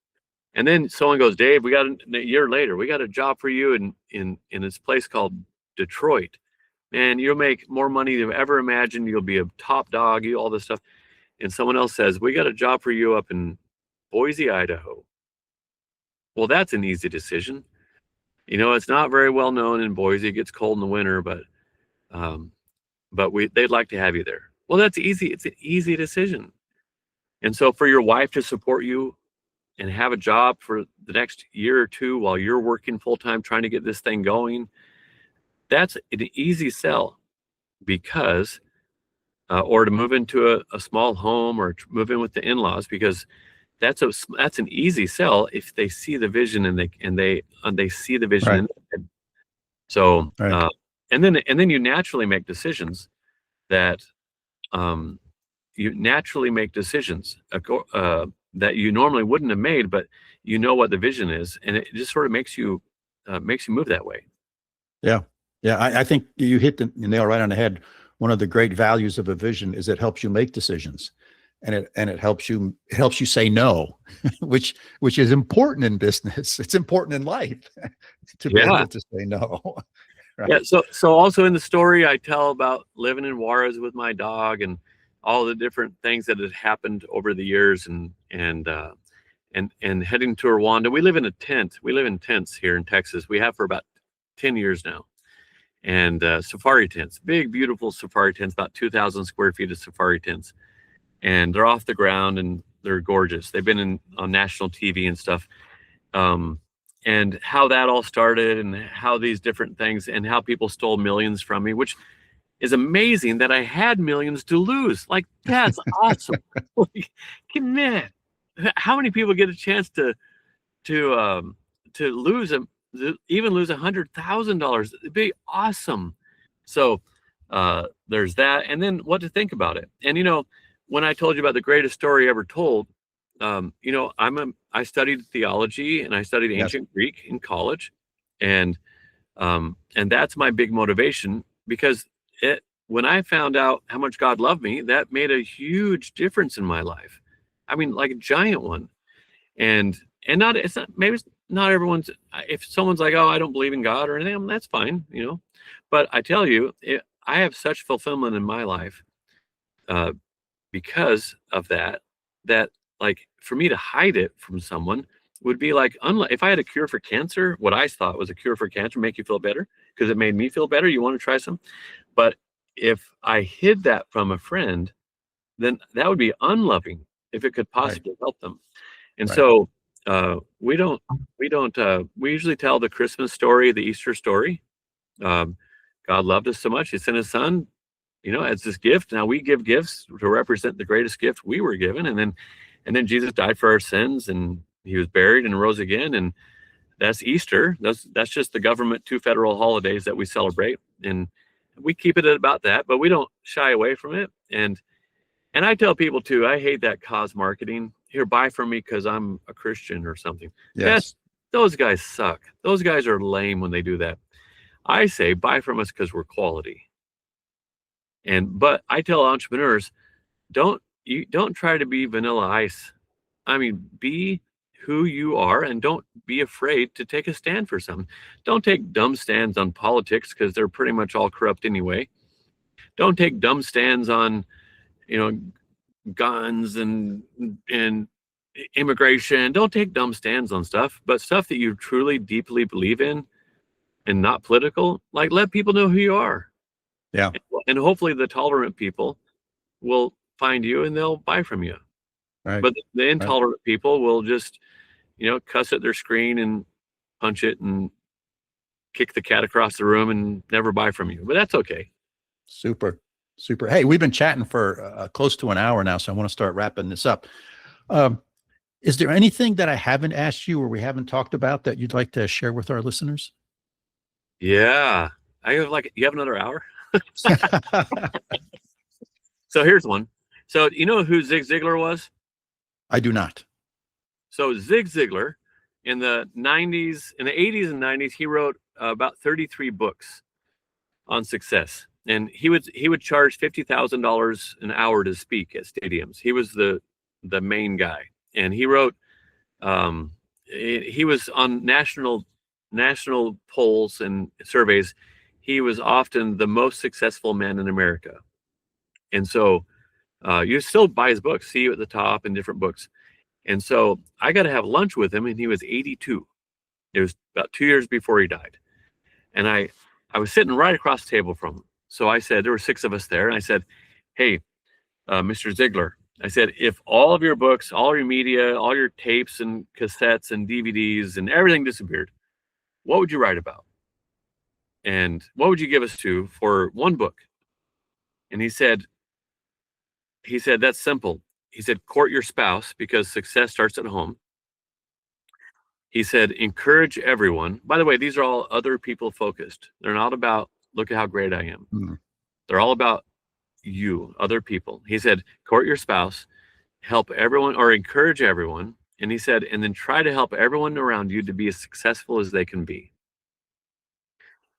And then someone goes, Dave, we got a year later, we got a job for you in this place called Detroit. Man, you'll make more money than you ever imagined. You'll be a top dog, all this stuff. And someone else says, we got a job for you up in Boise, Idaho. Well, that's an easy decision. You know, it's not very well known in Boise. It gets cold in the winter, but they'd like to have you there. Well, that's easy. It's an easy decision. And so for your wife to support you and have a job for the next year or two while you're working full-time trying to get this thing going, that's an easy sell. Because or to move into a small home or move in with the in-laws, because that's an easy sell if they see the vision and they see the vision. Right. So right. and then you naturally make decisions that that you normally wouldn't have made, but you know what the vision is, and it just sort of makes you move that way. Yeah. I think you hit the nail right on the head. One of the great values of a vision is it helps you make decisions, and it helps you say no, which is important in business. It's important in life to be able to say no. Right. Yeah. So also in the story, I tell about living in Juarez with my dog and all the different things that had happened over the years, and heading to Rwanda. We live in a tent. We live in tents here in Texas. We have for about 10 years now. And safari tents, big, beautiful safari tents, about 2,000 square feet of safari tents. And they're off the ground and they're gorgeous. They've been on national TV and stuff. And how that all started, and how these different things, and how people stole millions from me, which is amazing that I had millions to lose. Like, that's awesome. Like, man, how many people get a chance to lose them? Even lose $100,000, it'd be awesome. So there's that, and then what to think about it. And when I told you about the greatest story ever told, I studied theology and I studied ancient Greek in college, and that's my big motivation, because when I found out how much God loved me, that made a huge difference in my life. I mean, like a giant one. And not everyone's, if someone's like, oh, I don't believe in God or anything, that's fine, but I tell you, I have such fulfillment in my life because of that like for me to hide it from someone would be like, if I had a cure for cancer, what I thought was a cure for cancer, make you feel better because it made me feel better. You want to try some? But if I hid that from a friend, then that would be unloving if it could possibly help them. And so we usually tell the Christmas story, the Easter story. God loved us so much, he sent his son, as this gift. Now we give gifts to represent the greatest gift we were given. And then Jesus died for our sins, and he was buried and rose again. And that's Easter. That's just the government 2 federal holidays that we celebrate. And we keep it at about that, but we don't shy away from it. And I tell people too, I hate that cause marketing. Here, buy from me because I'm a Christian or something. Yes. Those guys suck. Those guys are lame when they do that. I say buy from us because we're quality. But I tell entrepreneurs, don't try to be vanilla ice. I mean, be who you are, and don't be afraid to take a stand for something. Don't take dumb stands on politics because they're pretty much all corrupt anyway. Don't take dumb stands on, guns and immigration. Don't take dumb stands on stuff, but stuff that you truly deeply believe in and not political. Like, let people know who you are. Yeah. And hopefully the tolerant people will find you and they'll buy from you. Right. But the intolerant people will just, cuss at their screen and punch it and kick the cat across the room and never buy from you. But that's okay. Super. Hey, we've been chatting for close to an hour now, so I want to start wrapping this up. Is there anything that I haven't asked you or we haven't talked about that you'd like to share with our listeners? Yeah. You have another hour? So here's one. So you know who Zig Ziglar was? I do not. So Zig Ziglar in the 80s and 90s, he wrote about 33 books on success. And he would charge $50,000 an hour to speak at stadiums. He was the main guy. And he wrote, he was on national polls and surveys. He was often the most successful man in America. And so you still buy his books, See You at the Top and different books. And so I got to have lunch with him, and he was 82. It was about 2 years before he died. And I was sitting right across the table from him. So I said, there were 6 of us there. And I said, hey, Mr. Ziglar, I said, if all of your books, all your media, all your tapes and cassettes and DVDs and everything disappeared, what would you write about? And what would you give us to for one book? And he said, that's simple. He said, court your spouse because success starts at home. He said, encourage everyone. By the way, these are all other people focused. They're not about, look at how great I am. Mm-hmm. They're all about you, other people. He said, court your spouse, help everyone or encourage everyone. And he said, and then try to help everyone around you to be as successful as they can be.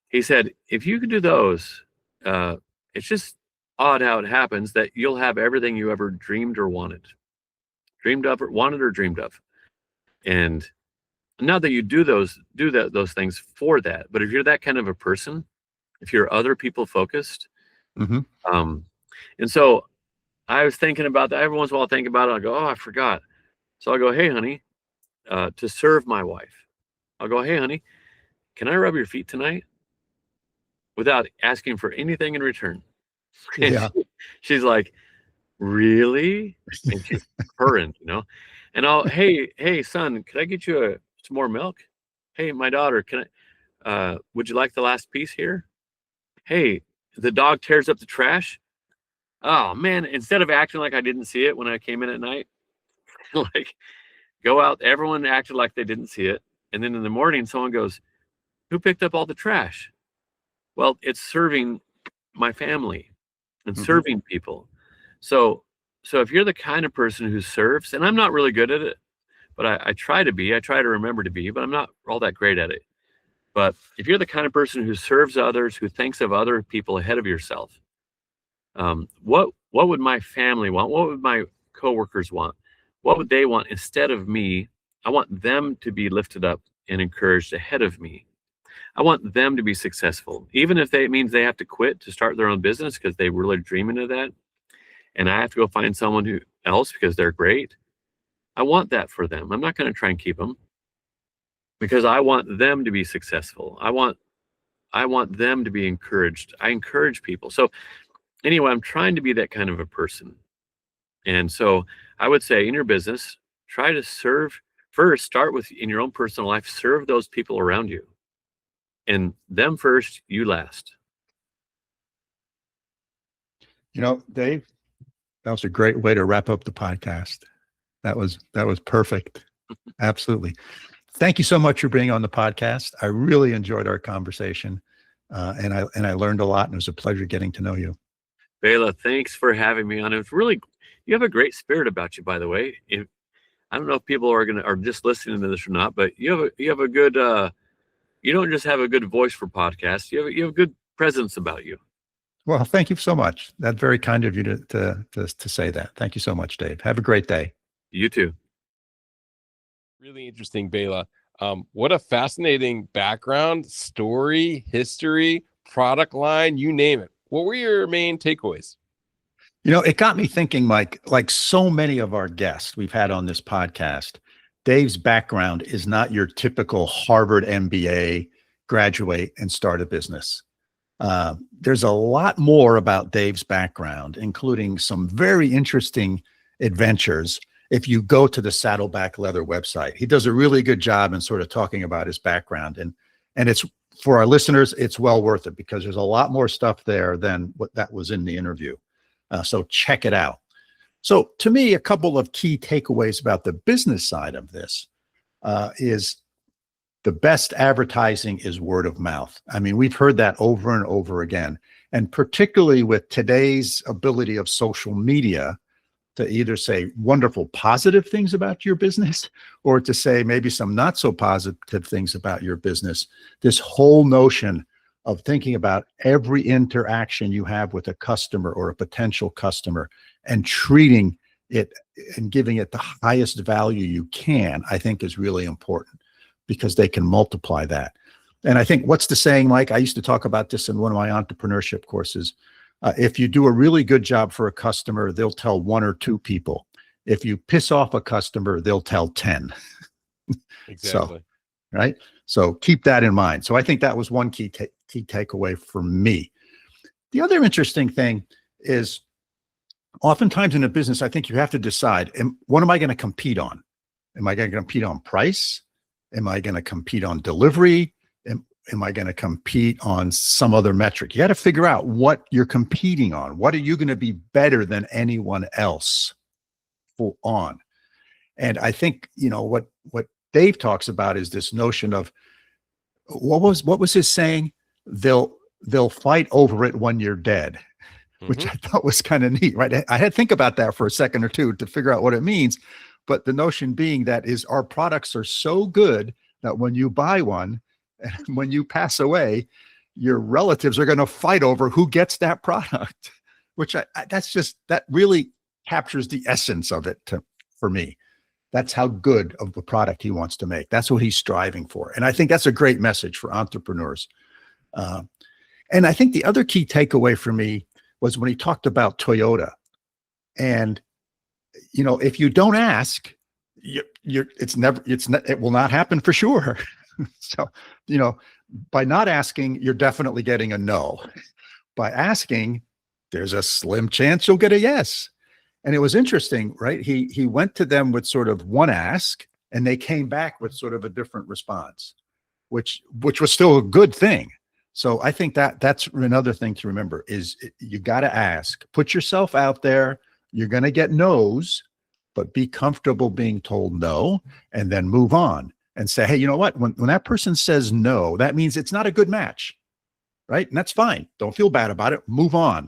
He said, if you can do those, it's just odd how it happens that you'll have everything you ever dreamed or wanted. Dreamed of or wanted or dreamed of. And not that you do those things for that, but if you're that kind of a person, if you're other people focused, mm-hmm. And so I was thinking about that. Every once in a while I think about it, I'll go, oh, I forgot. So I'll go, hey, honey, to serve my wife. I'll go, hey, honey, can I rub your feet tonight? Without asking for anything in return. And yeah. She's like, really? And she's purring, And I'll, hey, son, could I get you some more milk? Hey, my daughter, would you like the last piece here? Hey, the dog tears up the trash. Oh man, instead of acting like I didn't see it when I came in at night, like go out, everyone acted like they didn't see it. And then in the morning, someone goes, who picked up all the trash? Well, it's serving my family and mm-hmm. serving people. So if you're the kind of person who serves, and I'm not really good at it, but I try to be, I try to remember to be, but I'm not all that great at it. But if you're the kind of person who serves others, who thinks of other people ahead of yourself, what would my family want? What would my coworkers want? What would they want instead of me? I want them to be lifted up and encouraged ahead of me. I want them to be successful, even if it means they have to quit to start their own business because they really dreaming of that. And I have to go find someone else because they're great. I want that for them. I'm not going to try and keep them because I want them to be successful. I want them to be encouraged. I encourage people. So anyway, I'm trying to be that kind of a person. And so I would say in your business, try to serve first, start with in your own personal life, serve those people around you. And them first, you last. Dave, that was a great way to wrap up the podcast. That was perfect. Absolutely. Thank you so much for being on the podcast. I really enjoyed our conversation, and I learned a lot, and it was a pleasure getting to know you. Bela, thanks for having me on. It was really, you have a great spirit about you, by the way. I don't know if people are just listening to this or not, but you have a good. You don't just have a good voice for podcasts. You have a good presence about you. Well, thank you so much. That's very kind of you to say that. Thank you so much, Dave. Have a great day. You too. Really interesting, Bela. What a fascinating background, story, history, product line, you name it. What were your main takeaways? It got me thinking, Mike, like so many of our guests we've had on this podcast, Dave's background is not your typical Harvard MBA, graduate and start a business. There's a lot more about Dave's background, including some very interesting adventures. If you go to the Saddleback Leather website, he does a really good job in sort of talking about his background. And it's, for our listeners, it's well worth it because there's a lot more stuff there than what that was in the interview. So check it out. So to me, a couple of key takeaways about the business side of this is the best advertising is word of mouth. I mean, we've heard that over and over again, and particularly with today's ability of social media to either say wonderful, positive things about your business or to say maybe some not so positive things about your business. This whole notion of thinking about every interaction you have with a customer or a potential customer and treating it and giving it the highest value you can, I think is really important because they can multiply that. And I think, what's the saying, Mike? I used to talk about this in one of my entrepreneurship courses. If you do a really good job for a customer, they'll tell 1 or 2 people. If you piss off a customer, they'll tell 10. Exactly. So, right? So keep that in mind. So I think that was one key takeaway for me. The other interesting thing is oftentimes in a business, I think you have to decide, what am I going to compete on? Am I going to compete on price? Am I going to compete on delivery? Am I going to compete on some other metric? You got to figure out what you're competing on. What are you going to be better than anyone else on? And I think, what Dave talks about is this notion of what was his saying? They'll fight over it when you're dead, which I thought was kind of neat, right? I had to think about that for a second or two to figure out what it means. But the notion being that is our products are so good that when you buy one, and when you pass away, your relatives are going to fight over who gets that product, which that really captures the essence of it for me. That's how good of the product he wants to make. That's what he's striving for. And I think that's a great message for entrepreneurs. And I think the other key takeaway for me was when he talked about Toyota. And, if you don't ask, it will not happen for sure. So, by not asking, you're definitely getting a no. By asking, there's a slim chance you'll get a yes. And it was interesting, right? He went to them with sort of one ask, and they came back with sort of a different response, which was still a good thing. So I think that's another thing to remember is you got to ask, put yourself out there. You're going to get no's, but be comfortable being told no, and then move on. And say, hey, you know what? When that person says no, that means it's not a good match, right? And that's fine. Don't feel bad about it. Move on.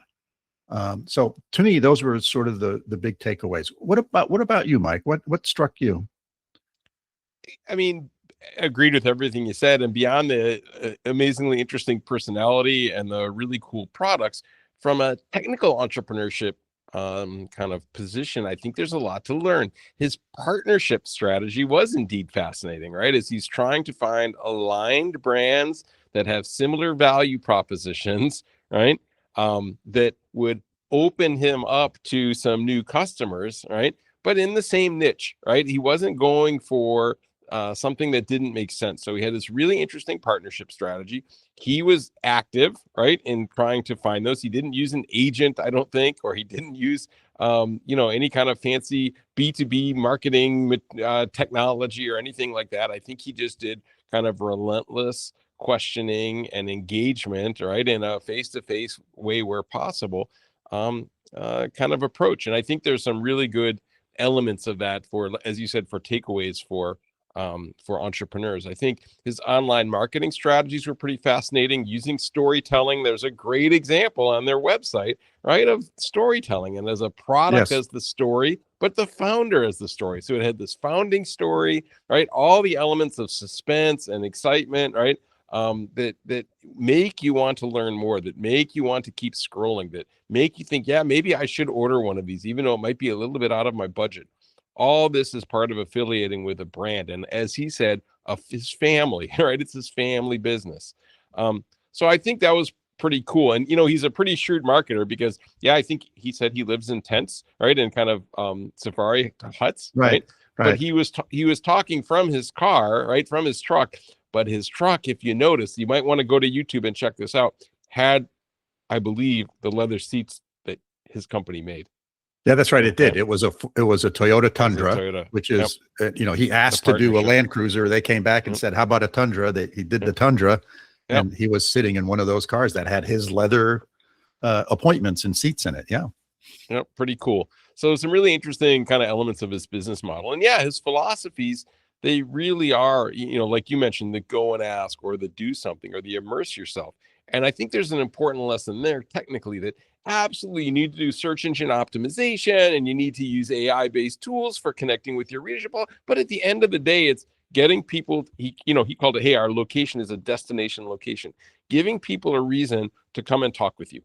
So to me, those were sort of the big takeaways. What about you, Mike? What struck you? I mean, agreed with everything you said, and beyond the amazingly interesting personality and the really cool products, from a technical entrepreneurship kind of position, I think there's a lot to learn. His partnership strategy was indeed fascinating, right? As he's trying to find aligned brands that have similar value propositions, right? That would open him up to some new customers, right? but in the same niche, right? He wasn't going for something that didn't make sense. So he had this really interesting partnership strategy. He was active, right, in trying to find those. He didn't use an agent, I don't think, or he didn't use, any kind of fancy B2B marketing technology or anything like that. I think he just did kind of relentless questioning and engagement, right, in a face-to-face way where possible, kind of approach. And I think there's some really good elements of that for, as you said, for takeaways for entrepreneurs. I think his online marketing strategies were pretty fascinating, using storytelling. There's a great example on their website, right, of storytelling, and as a product as the story, but the founder as the story. So it had this founding story, right, all the elements of suspense and excitement, right, that make you want to learn more, that make you want to keep scrolling, that make you think, yeah, maybe I should order one of these, even though it might be a little bit out of my budget. All this is part of affiliating with a brand. And as he said, of his family, right? It's his family business. So I think that was pretty cool. And, he's a pretty shrewd marketer because, I think he said he lives in tents, right? And kind of safari huts, right? But he was talking from his car, right? From his truck. But his truck, if you notice, you might want to go to YouTube and check this out, had, I believe, the leather seats that his company made. Yeah, that's right. It did. It was a Toyota Tundra, which is, he asked to do a Land Cruiser. They came back and said, how about a Tundra? He did the Tundra, and he was sitting in one of those cars that had his leather appointments and seats in it. Yeah. Yep. Pretty cool. So some really interesting kind of elements of his business model. And his philosophies, they really are, like you mentioned, the go and ask, or the do something, or the immerse yourself. And I think there's an important lesson there technically, that absolutely you need to do search engine optimization, and you need to use AI-based tools for connecting with your readership. But at the end of the day, it's getting people, he called it, hey, our location is a destination location, giving people a reason to come and talk with you,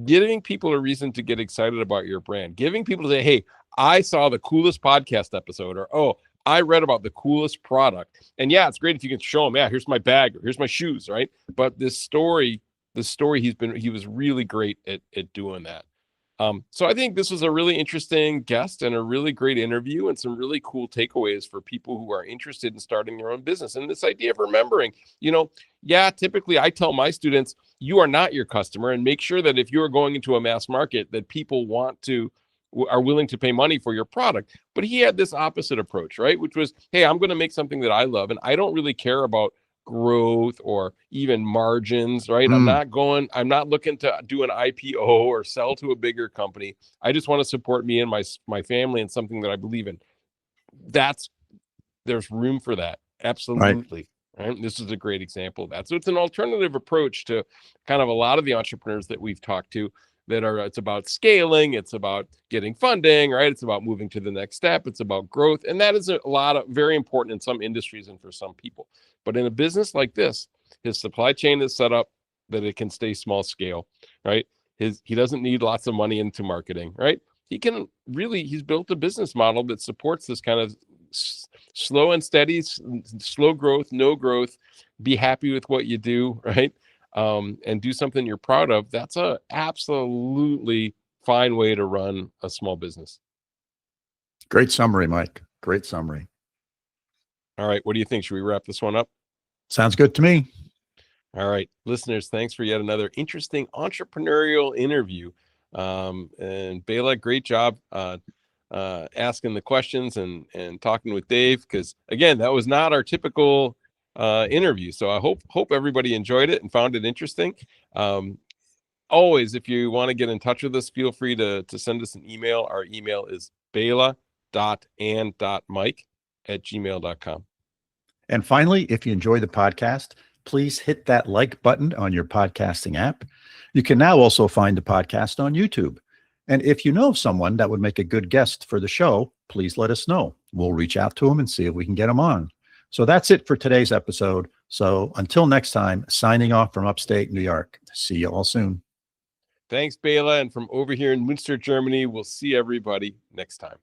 giving people a reason to get excited about your brand, giving people to say, hey, I saw the coolest podcast episode, or, oh, I read about the coolest product. And it's great if you can show them, here's my bag, or here's my shoes, right? But the story, he was really great at doing that. So I think this was a really interesting guest and a really great interview, and some really cool takeaways for people who are interested in starting their own business. And this idea of remembering, typically I tell my students, you are not your customer, and make sure that if you are going into a mass market, that people are willing to pay money for your product. But he had this opposite approach, right? Which was, hey, I'm going to make something that I love, and I don't really care about growth or even margins, right? I'm not looking to do an IPO or sell to a bigger company. I just want to support me and my family and something that I believe in. There's room for that. Absolutely. Right? This is a great example of that. So it's an alternative approach to kind of a lot of the entrepreneurs that we've talked to, it's about scaling, it's about getting funding, right? It's about moving to the next step, it's about growth. And that is very important in some industries and for some people. But in a business like this, his supply chain is set up that it can stay small scale, right? He doesn't need lots of money into marketing, right? He's built a business model that supports this kind of slow and steady, slow growth, no growth, be happy with what you do, right? And do something you're proud of. That's a absolutely fine way to run a small business. Great summary, Mike. Great summary. All right. What do you think? Should we wrap this one up? Sounds good to me. All right, listeners, thanks for yet another interesting entrepreneurial interview. And Bela, great job asking the questions and talking with Dave, because again, that was not our typical interview. So I hope everybody enjoyed it and found it interesting. Always, if you want to get in touch with us, feel free to send us an email. Our email is bela.and.mike@gmail.com. And finally, if you enjoy the podcast, please hit that like button on your podcasting app. You can now also find the podcast on YouTube. And if you know of someone that would make a good guest for the show, please let us know. We'll reach out to them and see if we can get them on. So that's it for today's episode. So until next time, signing off from upstate New York. See you all soon. Thanks, Bela. And from over here in Münster, Germany, we'll see everybody next time.